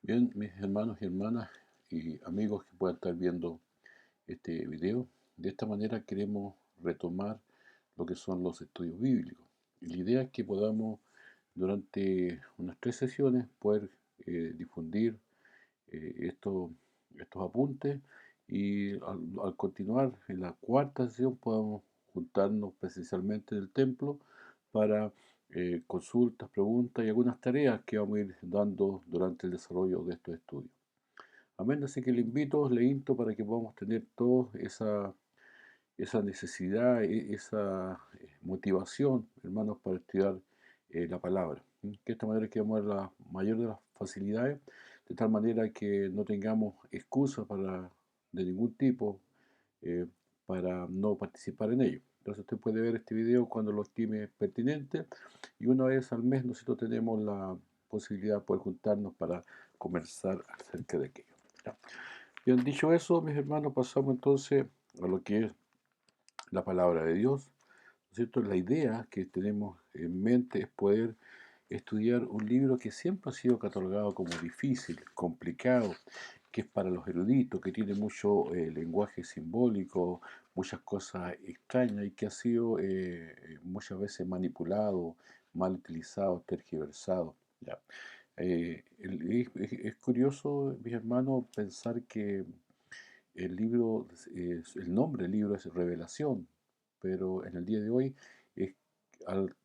Bien, mis hermanos y hermanas y amigos que puedan estar viendo este video, de esta manera queremos retomar lo que son los estudios bíblicos. Y la idea es que podamos, durante unas 3 sesiones, poder difundir estos apuntes y al continuar en la cuarta sesión podamos juntarnos presencialmente en el templo para consultas, preguntas y algunas tareas que vamos a ir dando durante el desarrollo de estos estudios. Amén, así que le insto para que podamos tener todos esa necesidad, esa motivación, hermanos, para estudiar la palabra. Que de esta manera que vamos a ver la mayor de las facilidades, de tal manera que no tengamos excusas de ningún tipo eh, para no participar en ello. Entonces usted puede ver este video cuando lo estime pertinente y una vez al mes nosotros tenemos la posibilidad de poder juntarnos para conversar acerca de aquello. ¿Ya? Bien, dicho eso, mis hermanos, pasamos entonces a lo que es la palabra de Dios. ¿No es cierto? La idea que tenemos en mente es poder estudiar un libro que siempre ha sido catalogado como difícil, complicado, que es para los eruditos, que tiene mucho lenguaje simbólico, muchas cosas extrañas y que ha sido muchas veces manipulado, mal utilizado, tergiversado. ¿Ya? Es curioso, mis hermanos, pensar que el libro, el nombre del libro es Revelación, pero en el día de hoy es al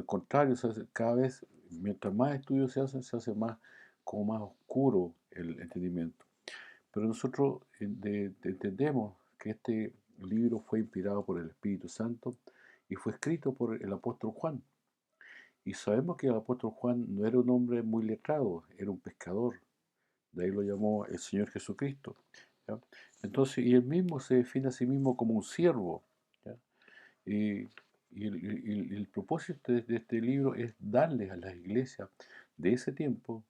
contrario, cada vez, mientras más estudios se hace más, como más oscuro el entendimiento. Pero nosotros entendemos que este libro fue inspirado por el Espíritu Santo y fue escrito por el apóstol Juan. Y sabemos que el apóstol Juan no era un hombre muy letrado, era un pescador. De ahí lo llamó el Señor Jesucristo. ¿Ya? Entonces, y él mismo se define a sí mismo como un siervo. ¿Ya? Y, el propósito de este libro es darles a las iglesias de ese tiempo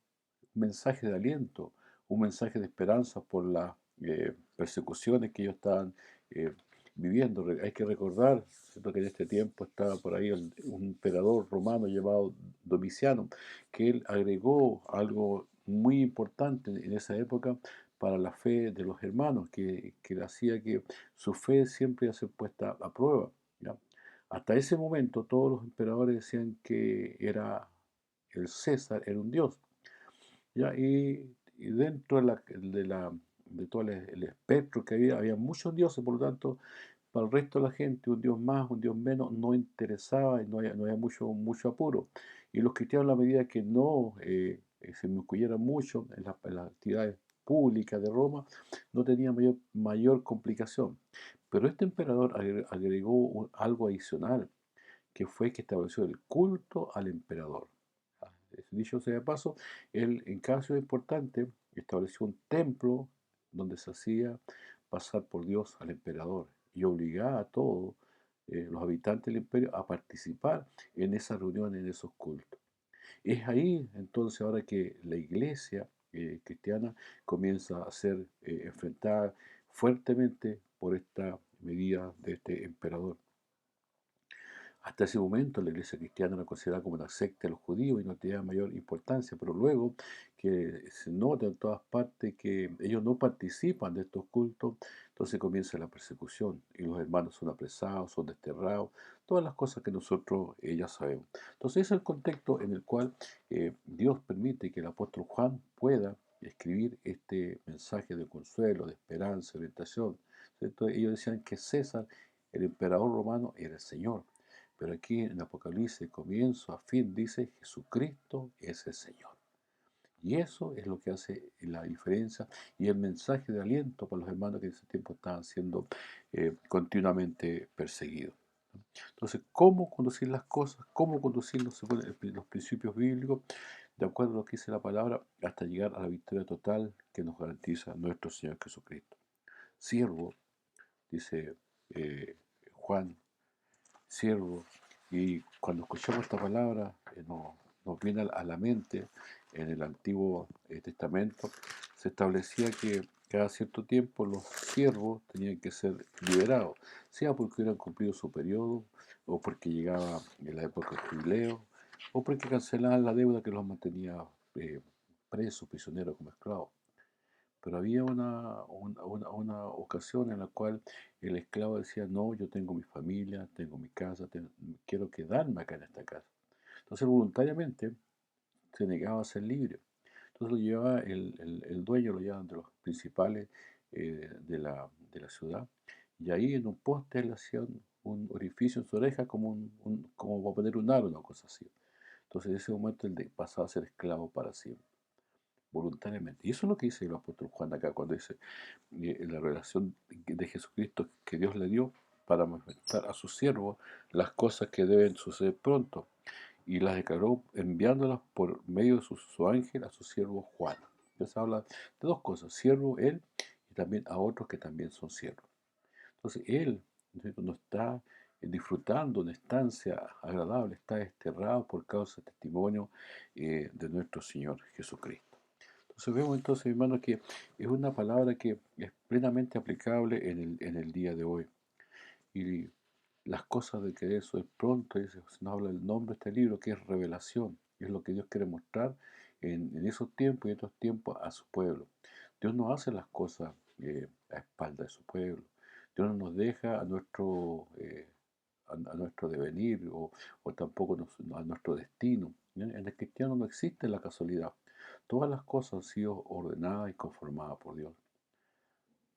un mensaje de aliento, un mensaje de esperanza por las persecuciones que ellos estaban eh, viviendo. Hay que recordar, ¿cierto?, que en este tiempo estaba por ahí un emperador romano llamado Domiciano, que él agregó algo muy importante en esa época para la fe de los hermanos, que hacía que su fe siempre iba a ser puesta a prueba. ¿Ya? Hasta ese momento todos los emperadores decían que era el César, era un dios. ¿Ya? Y dentro de todo el espectro que había muchos dioses, por lo tanto, para el resto de la gente, un dios más, un dios menos, no interesaba y no había mucho apuro. Y los cristianos, a la medida que no se inmiscuyeran mucho en las actividades públicas de Roma, no tenía mayor complicación. Pero este emperador agregó algo adicional, que fue que estableció el culto al emperador. Dicho sea de paso, él en cada ciudad importante estableció un templo donde se hacía pasar por Dios al emperador y obligaba a todos los habitantes del imperio a participar en esas reuniones, en esos cultos. Es ahí entonces ahora que la iglesia cristiana comienza a ser enfrentada fuertemente por esta medida de este emperador. Hasta ese momento la iglesia cristiana era considerada como una secta de los judíos y no tenía mayor importancia, pero luego que se nota en todas partes que ellos no participan de estos cultos, entonces comienza la persecución y los hermanos son apresados, son desterrados, todas las cosas que nosotros ya sabemos. Entonces ese es el contexto en el cual Dios permite que el apóstol Juan pueda escribir este mensaje de consuelo, de esperanza, de orientación. Entonces ellos decían que César, el emperador romano, era el Señor. Pero aquí en Apocalipsis, comienzo a fin, dice Jesucristo es el Señor. Y eso es lo que hace la diferencia y el mensaje de aliento para los hermanos que en ese tiempo estaban siendo continuamente perseguidos. Entonces, ¿cómo conducir las cosas? ¿Cómo conducirlos según los principios bíblicos? De acuerdo a lo que dice la palabra, hasta llegar a la victoria total que nos garantiza nuestro Señor Jesucristo. Siervo, dice Juan, siervo. Y cuando escuchamos esta palabra, nos viene a la mente, en el Antiguo Testamento, se establecía que cada cierto tiempo los siervos tenían que ser liberados, sea porque hubieran cumplido su periodo, o porque llegaba en la época del jubileo, o porque cancelaban la deuda que los mantenía preso, prisionero, como esclavo. Pero había una ocasión en la cual el esclavo decía, no, yo tengo mi familia, tengo mi casa, quiero quedarme acá en esta casa. Entonces voluntariamente se negaba a ser libre. Entonces lo llevaba el dueño, lo llevaba entre los principales de la ciudad, y ahí en un poste él hacía un orificio en su oreja como para poner un aro, una cosa así. Entonces en ese momento pasaba a ser esclavo para siempre, voluntariamente. Y eso es lo que dice el apóstol Juan acá cuando dice la revelación de Jesucristo que Dios le dio para manifestar a sus siervos las cosas que deben suceder pronto, y las declaró enviándolas por medio de su ángel a su siervo Juan. Entonces habla de dos cosas, siervo él y también a otros que también son siervos. Entonces él, ¿no es cierto?, no está disfrutando una estancia agradable, está desterrado por causa del testimonio de nuestro Señor Jesucristo. Entonces vemos entonces, hermanos, que es una palabra que es plenamente aplicable en el día de hoy. Y las cosas de que eso es pronto, se nos habla del nombre de este libro, que es revelación, es lo que Dios quiere mostrar en esos tiempos y estos tiempos a su pueblo. Dios no hace las cosas a espaldas de su pueblo. Dios no nos deja a nuestro devenir o tampoco a nuestro destino. ¿Ya? En el cristiano no existe la casualidad. Todas las cosas han sido ordenadas y conformadas por Dios.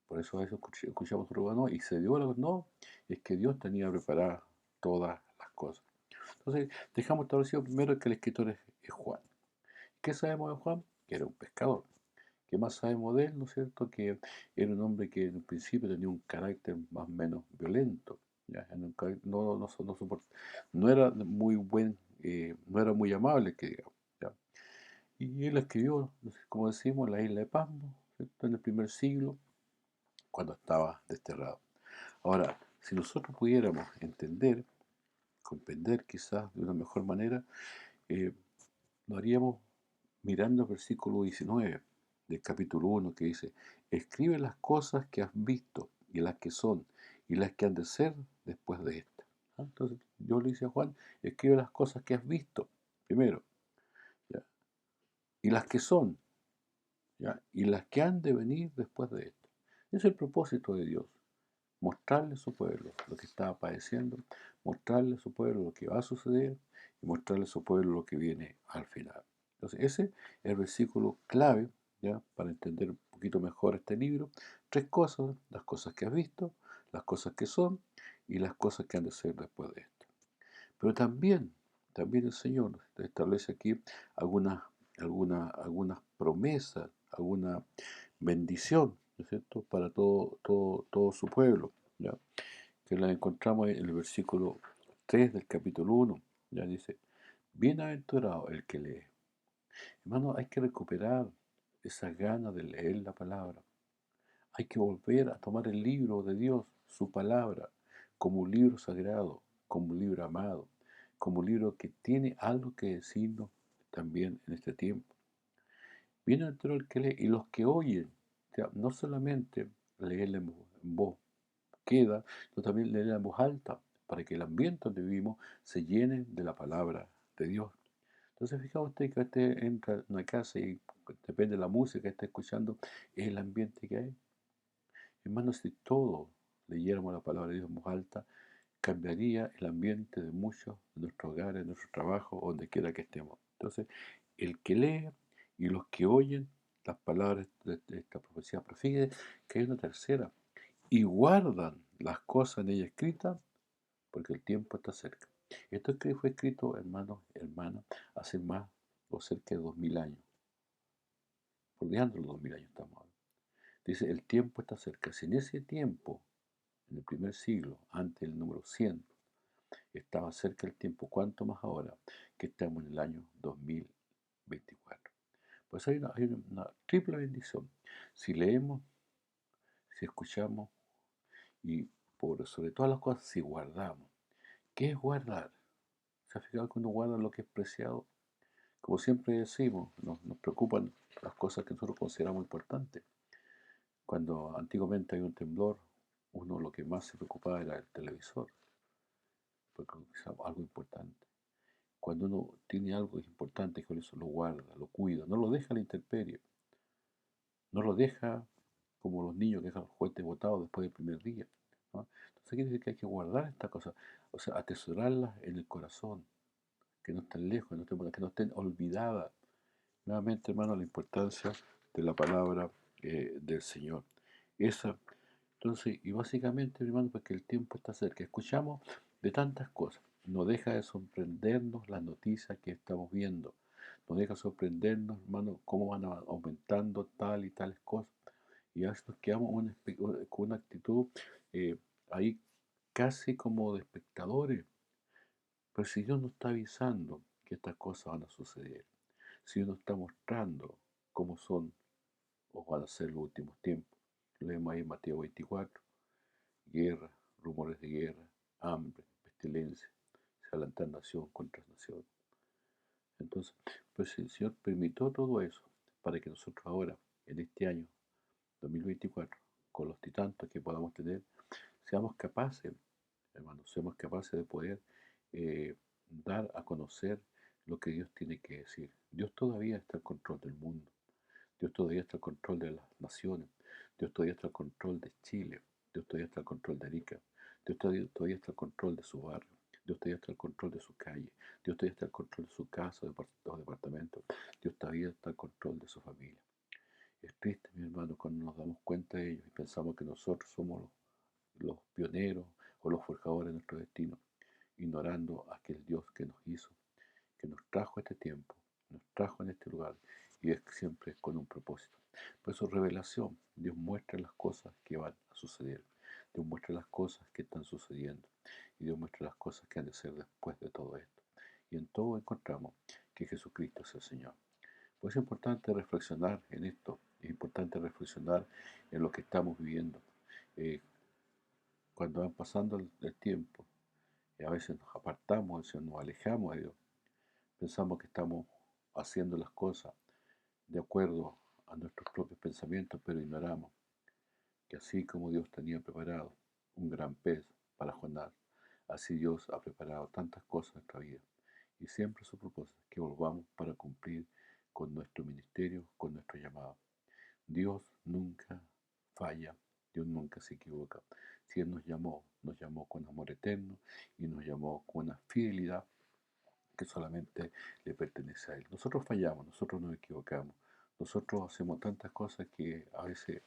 Por eso a veces escuchamos otro no, y se dio la no, es que Dios tenía preparadas todas las cosas. Entonces, dejamos establecido primero que el escritor es Juan. ¿Qué sabemos de Juan? Que era un pescador. ¿Qué más sabemos de él? ¿No es cierto? Que era un hombre que en un principio tenía un carácter más o menos violento. ¿Ya? No era muy buen, no era muy amable, que digamos. ¿Ya? Y él escribió, como decimos, la isla de Pasmo, ¿cierto?, en el primer siglo, cuando estaba desterrado. Ahora, si nosotros pudiéramos entender, comprender quizás de una mejor manera, eh, lo haríamos mirando el versículo 19 del capítulo 1 que dice, escribe las cosas que has visto y las que son y las que han de ser después de esta. ¿Ah? Entonces yo le dice a Juan, escribe las cosas que has visto primero, ¿ya? Y las que son, ¿ya? Y las que han de venir después de esta. Ese es el propósito de Dios. Mostrarle a su pueblo lo que está padeciendo, mostrarle a su pueblo lo que va a suceder y mostrarle a su pueblo lo que viene al final. Entonces, ese es el versículo clave, ¿ya?, para entender un poquito mejor este libro. Tres cosas: las cosas que has visto, las cosas que son y las cosas que han de ser después de esto. Pero también el Señor establece aquí algunas, algunas promesas, alguna bendición, ¿no es cierto?, para todo su pueblo, ¿ya?, que la encontramos en el versículo 3 del capítulo 1. Ya dice, bienaventurado el que lee. Hermano, hay que recuperar esa gana de leer la palabra. Hay que volver a tomar el libro de Dios, su palabra, como un libro sagrado, como un libro amado, como un libro que tiene algo que decirnos también en este tiempo. Bienaventurado el que lee y los que oyen. O sea, no solamente leerla en voz queda, sino también leerla en voz alta, para que el ambiente donde vivimos se llene de la palabra de Dios. Entonces, fíjate usted que usted entra en una casa y depende de la música que esté escuchando, es el ambiente que hay. Hermanos, si todos leyéramos la palabra de Dios en voz alta, cambiaría el ambiente de muchos de nuestros hogares, de nuestro trabajo, donde quiera que estemos. Entonces, el que lee y los que oyen las palabras de esta profecía profiere que hay una tercera, y guardan las cosas en ella escritas, porque el tiempo está cerca. Esto que fue escrito, hermanos, hermanas, hace más o cerca de 2000 años, bordeando los 2000 años estamos hablando. Dice, el tiempo está cerca. Si en ese tiempo, en el primer siglo, antes del número 100, estaba cerca el tiempo, ¿cuánto más ahora que estamos en el año 2024? Pues hay una triple bendición. Si leemos, si escuchamos y por sobre todas las cosas, si guardamos. ¿Qué es guardar? ¿Se ha fijado que uno guarda lo que es preciado? Como siempre decimos, nos preocupan las cosas que nosotros consideramos importantes. Cuando antiguamente había un temblor, uno lo que más se preocupaba era el televisor, porque es algo importante. cuando uno tiene algo que es importante, con eso lo guarda, lo cuida, no lo deja a la intemperie, no lo deja como los niños que dejan los juguetes botados después del primer día, ¿no? Entonces quiere decir que hay que guardar estas cosas, o sea, atesorarlas en el corazón, que no estén lejos, que no estén olvidadas. Nuevamente, hermano, la importancia de la palabra del Señor. Esa, entonces, y básicamente, hermano, porque el tiempo está cerca. Escuchamos de tantas cosas. No deja de sorprendernos las noticias que estamos viendo. No deja de sorprendernos, hermano, cómo van aumentando tal y tales cosas. Y a veces nos quedamos con una actitud eh, ahí casi como de espectadores. Pero si Dios nos está avisando que estas cosas van a suceder, si Dios nos está mostrando cómo son o van a ser los últimos tiempos, lo leemos ahí en Mateo 24, guerra, rumores de guerra, hambre, pestilencia, se adelantan nación contra nación. Entonces, pues el Señor permitió todo eso para que nosotros ahora, en este año 2024, con los titantos que podamos tener, seamos capaces, hermanos, seamos capaces de poder eh, dar a conocer lo que Dios tiene que decir. Dios todavía está en control del mundo. Dios todavía está al control de las naciones. Dios todavía está al control de Chile. Dios todavía está al control de Arica. Dios todavía está al control de su barrio. Dios todavía está al control de su calle. Dios todavía está al control de su casa o departamento. Dios todavía está al control de su familia. Es triste, mi hermano, cuando nos damos cuenta de ello y pensamos que nosotros somos los pioneros o los forjadores de nuestro destino, ignorando a aquel Dios que nos hizo, que nos trajo a este tiempo, nos trajo en este lugar y es siempre con un propósito. Por eso revelación, Dios muestra las cosas que van a suceder, Dios muestra las cosas que están sucediendo y Dios muestra las cosas que han de ser después de todo esto. Y en todo encontramos que Jesucristo es el Señor. Pues es importante reflexionar en esto, es importante reflexionar en lo que estamos viviendo. Eh, Cuando van pasando el tiempo, y a veces nos apartamos, a veces nos alejamos de Dios, pensamos que estamos haciendo las cosas de acuerdo a nuestros propios pensamientos, pero ignoramos que así como Dios tenía preparado un gran pez para Jonás, así Dios ha preparado tantas cosas en nuestra vida. Y siempre su propósito es que volvamos para cumplir con nuestro ministerio, con nuestro llamado. Dios nunca falla, Dios nunca se equivoca. Si Él nos llamó con amor eterno y nos llamó con una fidelidad que solamente le pertenece a Él. Nosotros fallamos, nosotros nos equivocamos, nosotros hacemos tantas cosas que a veces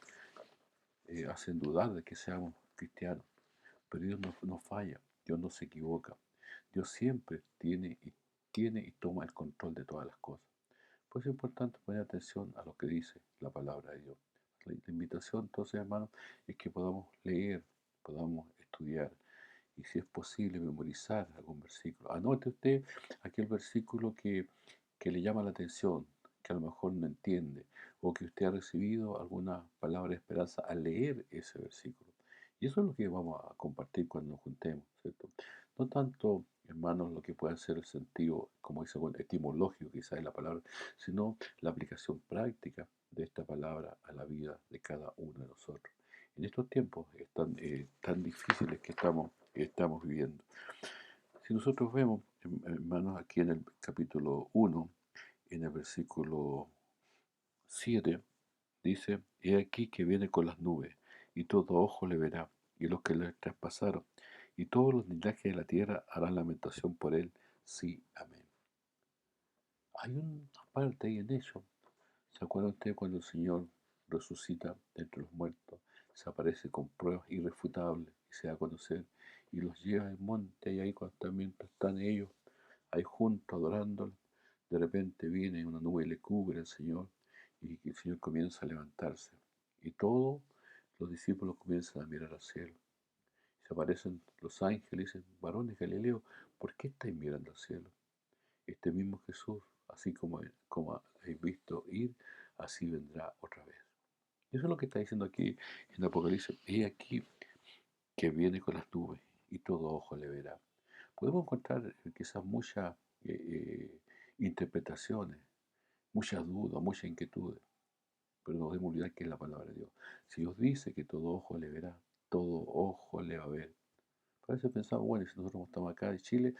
hacen dudar de que seamos cristianos, pero Dios no falla, Dios no se equivoca, Dios siempre tiene y toma el control de todas las cosas. Pues es importante poner atención a lo que dice la palabra de Dios. La invitación, entonces, hermanos, es que podamos leer, podamos estudiar y, si es posible, memorizar algún versículo. Anote usted aquel versículo que le llama la atención, que a lo mejor no entiende, o que usted ha recibido alguna palabra de esperanza al leer ese versículo. Y eso es lo que vamos a compartir cuando nos juntemos, ¿cierto? No tanto, hermanos, lo que puede ser el sentido, como dice, bueno, etimológico quizás de la palabra, sino la aplicación práctica de esta palabra a la vida de cada uno de nosotros. En estos tiempos tan difíciles que estamos viviendo. Si nosotros vemos, hermanos, aquí en el capítulo 1, en el versículo 7, dice: He aquí que viene con las nubes, y todo ojo le verá, y los que le traspasaron, y todos los linajes de la tierra harán lamentación por él. Sí, amén. Hay una parte ahí en eso. ¿Se acuerdan ustedes cuando el Señor resucita de entre los muertos? Se aparece con pruebas irrefutables y se da a conocer y los lleva al monte y ahí mientras están ellos ahí juntos adorándolo, de repente viene una nube y le cubre al Señor y el Señor comienza a levantarse y todos los discípulos comienzan a mirar al cielo. Se aparecen los ángeles y dicen: varones Galileo, ¿por qué estáis mirando al cielo? Este mismo Jesús, así como habéis visto ir, así vendrá otra vez. Y eso es lo que está diciendo aquí en Apocalipsis. He aquí que viene con las nubes y todo ojo le verá. Podemos encontrar quizás muchas interpretaciones, muchas dudas, muchas inquietudes, pero no debemos olvidar que es la palabra de Dios. Si Dios dice que todo ojo le verá, todo ojo le va a ver. A veces pensamos, bueno, si nosotros estamos acá en Chile,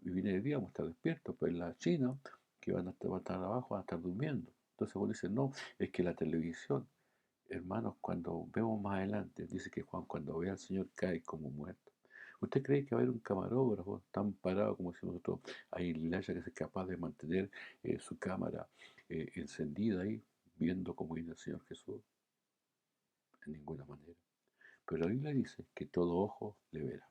y viene el día, vamos a estar despiertos, pero en la China, que van a estar abajo, van a estar durmiendo. Entonces vos dices, no, es que la televisión, hermanos, cuando vemos más adelante, dice que Juan cuando ve al Señor cae como muerto. ¿Usted cree que va a haber un camarógrafo tan parado como si nosotros ahí en la que es capaz de mantener su cámara encendida ahí, viendo cómo viene el Señor Jesús? En ninguna manera. Pero la Biblia dice que todo ojo le verá.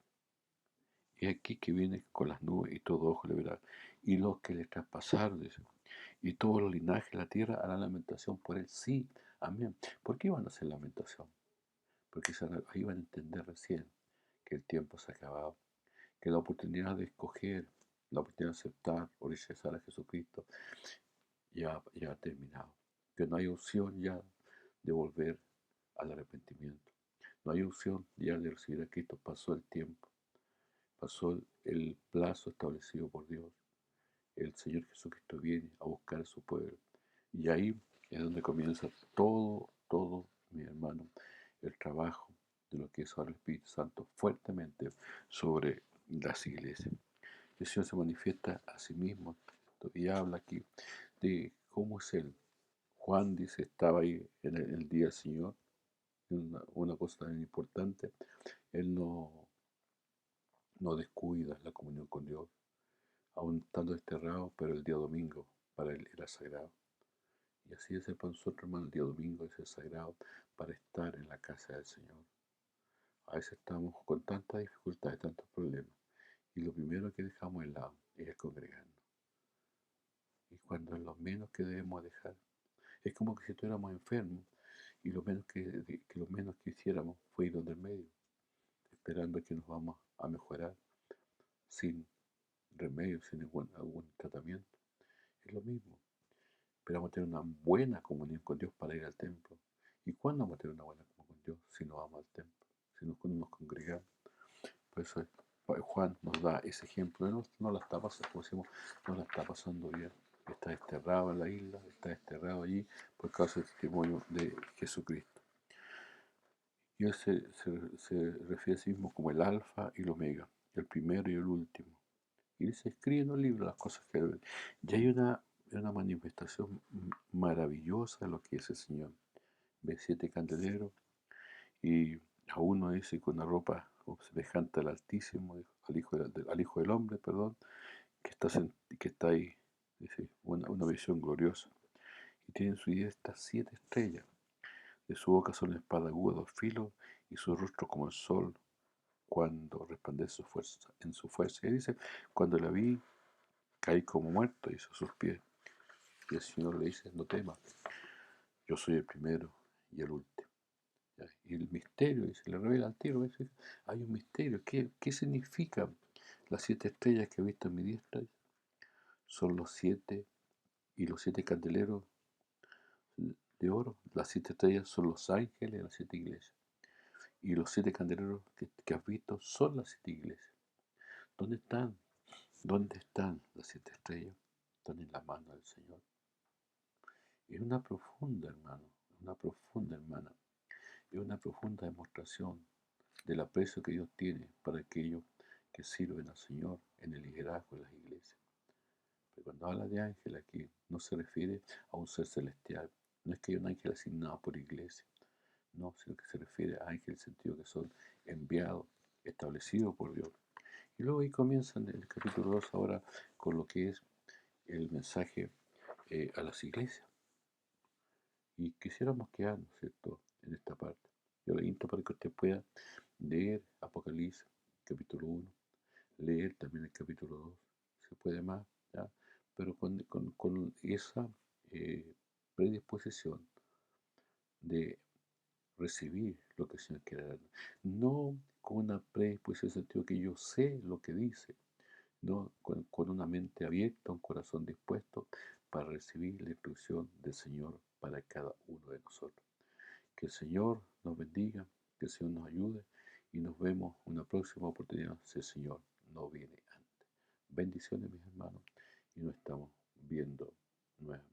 Y aquí que viene con las nubes y todo ojo le verá. Y los que le traspasaron, dice, y todos los linajes de la tierra harán lamentación por él. Sí, amén. ¿Por qué van a hacer lamentación? Porque ahí van a entender recién que el tiempo se ha acabado, que la oportunidad de escoger, la oportunidad de aceptar o rechazar a Jesucristo ya ha terminado, que no hay opción ya de volver al arrepentimiento, no hay opción ya de recibir a Cristo, pasó el tiempo, pasó el plazo establecido por Dios, el Señor Jesucristo viene a buscar a su pueblo, y ahí es donde comienza todo, mi hermano, el trabajo de lo que es ahora el Espíritu Santo fuertemente sobre las iglesias. El Señor se manifiesta a sí mismo y habla aquí de cómo es Él. Juan dice, estaba ahí en el día del Señor, una cosa tan importante. Él no descuida la comunión con Dios, aún estando desterrado, pero el día domingo para Él era sagrado. Y así es para nosotros, hermano, el día domingo es el sagrado para estar en la casa del Señor. A veces estamos con tantas dificultades, tantos problemas, y lo primero que dejamos de lado es el congregarnos. Y cuando es lo menos que debemos dejar, es como que si estuviéramos enfermos y lo menos que hiciéramos fue ir donde el médico, esperando que nos vamos a mejorar sin remedio, sin algún tratamiento. Es lo mismo. Esperamos tener una buena comunión con Dios para ir al templo. ¿Y cuándo vamos a tener una buena comunión con Dios si no vamos al templo? Si nos congregamos. Por eso Juan nos da ese ejemplo. Él no la está pasando, como decimos, no la está pasando bien. Está desterrado en la isla, está desterrado allí por causa del testimonio de Jesucristo. Y él se refiere a sí mismo como el alfa y el omega, el primero y el último. Y dice, escribe en un libro las cosas que él ve. Y hay una manifestación maravillosa de lo que es el Señor. Ve 7 candeleros y a uno dice con una ropa semejante al Altísimo, al Hijo del Hombre, perdón, que está ahí, dice, una visión gloriosa. Y tiene en su diestra 7 estrellas. De su boca son espada aguda, dos filos, y su rostro como el sol cuando resplandece en su fuerza. Y dice, cuando la vi, caí como muerto, hizo sus pies. Y el Señor le dice, no temas, yo soy el primero y el último. Y el misterio, y se le revela al tiro, dice, hay un misterio. ¿Qué significan las 7 estrellas que he visto en mi diestra? Son los 7 y los 7 candeleros de oro. Las 7 estrellas son los ángeles de las 7 iglesias. Y los 7 candeleros que has visto son las 7 iglesias. ¿Dónde están? ¿Dónde están las 7 estrellas? Están en la mano del Señor. Es una profunda, hermano, una profunda, hermana, es una profunda demostración del aprecio que Dios tiene para aquellos que sirven al Señor en el liderazgo de las iglesias. Pero cuando habla de ángel aquí, no se refiere a un ser celestial. No es que haya un ángel asignado por iglesia, no, sino que se refiere a ángel en el sentido que son enviados, establecidos por Dios. Y luego ahí comienzan el capítulo 2 ahora con lo que es el mensaje a las iglesias. Y quisiéramos quedarnos, ¿cierto?, en esta parte. Yo le invito para que usted pueda leer Apocalipsis, capítulo 1, leer también el capítulo 2, se puede más, ¿ya? Pero con esa eh, predisposición de recibir lo que el Señor quiere dar. No con una predisposición en el sentido que yo sé lo que dice, no con una mente abierta, un corazón dispuesto para recibir la instrucción del Señor para cada uno de nosotros. Que el Señor nos bendiga, que el Señor nos ayude y nos vemos una próxima oportunidad si el Señor no viene antes. Bendiciones, mis hermanos, y nos estamos viendo nuevamente.